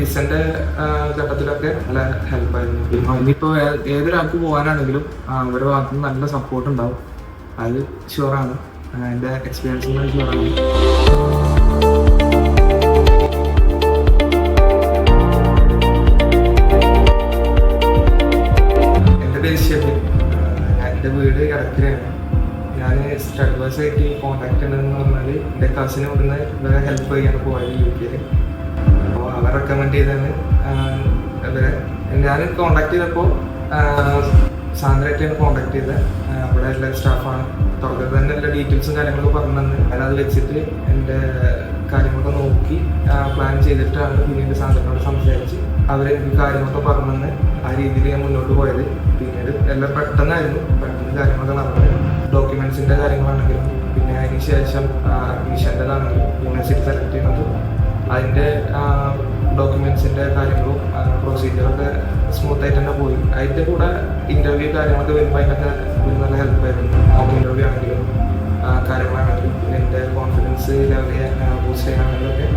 Vicente ഘട്ടത്തിലൊക്കെ നല്ല ഹെൽപ്പായിരുന്നു. ഇനിയിപ്പോൾ ഏതൊരാൾക്ക് പോകാനാണെങ്കിലും അവരുടെ ഭാഗത്തു നിന്ന് നല്ല സപ്പോർട്ട് ഉണ്ടാവും. അത് ഷുവറാണ്. എൻ്റെ എക്സ്പീരിയൻസിൽ നിന്ന് ഷുവറാണ്. എൻ്റെ പേര് ഷെബിൻ. എൻ്റെ വീട് ഇടക്കരയാണ്. ഞാൻ സ്റ്റഡി ബസ്സായിട്ട് കോൺടാക്ട് ഉണ്ടെന്ന് പറഞ്ഞാൽ എൻ്റെ കസിന് ഇവിടുന്ന് ഇവരെ ഹെൽപ്പ് ചെയ്യാൻ പോയത് UK. അപ്പോൾ അവർ റെക്കമെൻഡ് ചെയ്താണ് ഇവരെ. ഞാൻ കോൺടാക്ട് ചെയ്തപ്പോൾ സാന്ദ്രമായിട്ടാണ് കോൺടാക്ട് ചെയ്തത്. അവിടെ എല്ലാ സ്റ്റാഫാണ്. തുടക്കത്തിൽ തന്നെ എല്ലാ ഡീറ്റെയിൽസും കാര്യങ്ങളൊക്കെ പറഞ്ഞു തന്നെ ഞാനത് വെച്ചിട്ട് എൻ്റെ കാര്യങ്ങളൊക്കെ നോക്കി പ്ലാൻ ചെയ്തിട്ടാണ് പിന്നീട് സാന്ദ്രനോട് സംസാരിച്ച് അവരെനിക്ക് കാര്യങ്ങളൊക്കെ പറഞ്ഞു തന്നെ ആ രീതിയിൽ ഞാൻ മുന്നോട്ട് പോയത്. പിന്നീട് എല്ലാം പെട്ടെന്ന് കാര്യങ്ങളൊക്കെ നടന്നത്. ഡോക്യുമെൻസിൻ്റെ കാര്യങ്ങളാണെങ്കിലും പിന്നെ അതിന് ശേഷം അഡ്മിഷൻ്റെതാണെങ്കിലും യൂണിവേഴ്സിറ്റി സെലക്ട് ചെയ്യുന്നത് അതിൻ്റെ ഡോക്യുമെൻസിൻ്റെ കാര്യങ്ങളും പ്രൊസീജിയറൊക്കെ സ്മൂത്തായിട്ട് തന്നെ പോയി. അതിൻ്റെ കൂടെ ഇൻ്റർവ്യൂ കാര്യങ്ങളൊക്കെ വരുമ്പോൾ അതിനൊക്കെ ഒരു നല്ല ഹെൽപ്പായിരുന്നു. മോക്ക് ഇൻ്റർവ്യൂ ആണെങ്കിലും കാര്യങ്ങളാണെങ്കിലും പിന്നെ എൻ്റെ കോൺഫിഡൻസ് ലെവൽ ബൂസ്റ്റ് ചെയ്യാനാണെങ്കിലൊക്കെ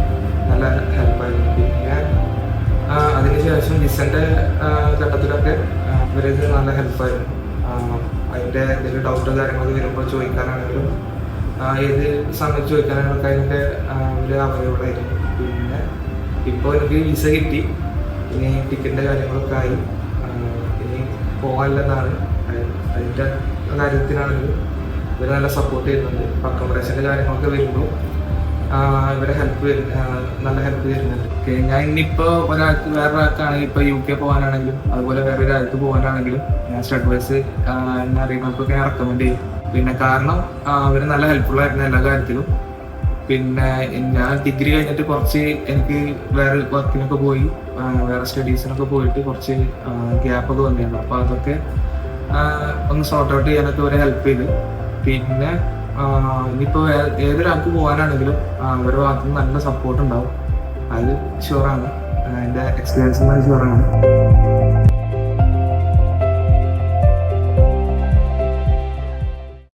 നല്ല ഹെൽപ്പായിരുന്നു. പിന്നെ അതിനുശേഷം വിസൻ്റെ ഘട്ടത്തിലൊക്കെ ഇവരത് നല്ല ഹെൽപ്പായിരുന്നു. അതിൻ്റെ എന്തെങ്കിലും ഡൗട്ട് കാര്യങ്ങളൊക്കെ വരുമ്പോൾ ചോദിക്കാനാണെങ്കിലും ഏത് സമയത്ത് ചോദിക്കാനാണെങ്കിലും അതിനൊക്കെ അവർ അവൈലബിൾ ആയിരുന്നു. പിന്നെ ഇപ്പോൾ എനിക്ക് വിസ കിട്ടി. ഇനി ടിക്കറ്റിൻ്റെ കാര്യങ്ങളൊക്കെ ആയി. ഇനി പോകാനുള്ളതാണ്. അതിൻ്റെ കാര്യത്തിനാണെങ്കിലും ഇവർ നല്ല സപ്പോർട്ട് ചെയ്യുന്നുണ്ട്. അക്കോമഡേഷൻ്റെ കാര്യങ്ങളൊക്കെ വരുമ്പോൾ ഇവരെ നല്ല ഹെൽപ്പ് തരുന്നുണ്ട്. ഞാൻ ഇനിയിപ്പോൾ വേറൊരാൾക്കാണെങ്കിൽ ഇപ്പോൾ UK പോകാനാണെങ്കിലും അതുപോലെ വേറെ രാജ്യത്ത് പോകാനാണെങ്കിലും ഞാൻ സ്റ്റഡി ബസ് എന്നെ അറിയുന്നവർക്കൊക്കെ ഞാൻ റെക്കമെൻഡ് ചെയ്യും. പിന്നെ കാരണം അവർ നല്ല ഹെൽപ്ഫുൾ ആയിരുന്നു എല്ലാ കാര്യത്തിലും. പിന്നെ ഞാൻ ഡിഗ്രി കഴിഞ്ഞിട്ട് കുറച്ച് എനിക്ക് വേറെ വർക്കിനൊക്കെ പോയി വേറെ സ്റ്റഡീസിനൊക്കെ പോയിട്ട് കുറച്ച് ഗ്യാപ്പൊക്കെ വന്നിരുന്നു. അപ്പോൾ അതൊക്കെ ഒന്ന് സോർട്ട് ഔട്ട് ചെയ്യാനൊക്കെ അവരെ ഹെൽപ്പ് ചെയ്ത്. പിന്നെ ഇനിയിപ്പോൾ ഏതൊരാൾക്ക് പോകാനാണെങ്കിലും അവരുടെ ഭാഗത്തു നിന്ന് നല്ല സപ്പോർട്ട് ഉണ്ടാവും. അത് ഷുവറാണ്. എൻ്റെ എക്സ്പീരിയൻസിൽ നിന്ന് ഷുവറാണ്.